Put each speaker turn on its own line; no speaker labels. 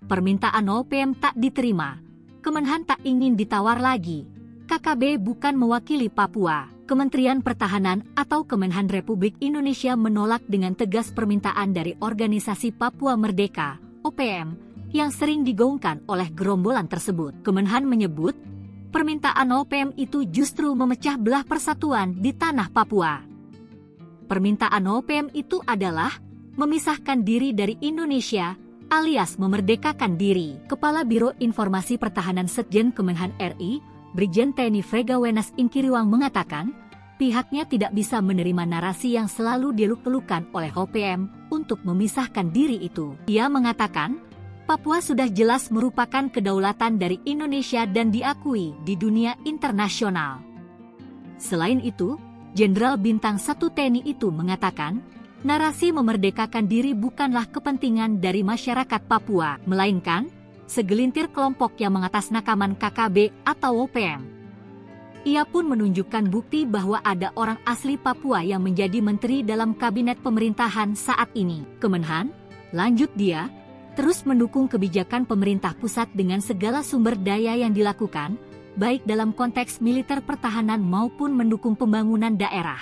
Permintaan OPM tak diterima. Kemenhan tak ingin ditawar lagi. KKB bukan mewakili Papua. Kementerian Pertahanan atau Kemenhan Republik Indonesia menolak dengan tegas permintaan dari Organisasi Papua Merdeka, OPM, yang sering digaungkan oleh gerombolan tersebut. Kemenhan menyebut, permintaan OPM itu justru memecah belah persatuan di tanah Papua. Permintaan OPM itu adalah memisahkan diri dari Indonesia, alias memerdekakan diri. Kepala Biro Informasi Pertahanan Sekjen Kemenhan RI, Brigjen TNI Frega Wenas Inkiriwang mengatakan, pihaknya tidak bisa menerima narasi yang selalu diluk-lukan oleh OPM untuk memisahkan diri itu. Ia mengatakan, Papua sudah jelas merupakan kedaulatan dari Indonesia dan diakui di dunia internasional. Selain itu, Jenderal Bintang 1 TNI itu mengatakan, narasi memerdekakan diri bukanlah kepentingan dari masyarakat Papua, melainkan segelintir kelompok yang mengatasnamakan KKB atau OPM. Ia pun menunjukkan bukti bahwa ada orang asli Papua yang menjadi menteri dalam kabinet pemerintahan saat ini. Kemenhan, lanjut dia, terus mendukung kebijakan pemerintah pusat dengan segala sumber daya yang dilakukan, baik dalam konteks militer pertahanan maupun mendukung pembangunan daerah.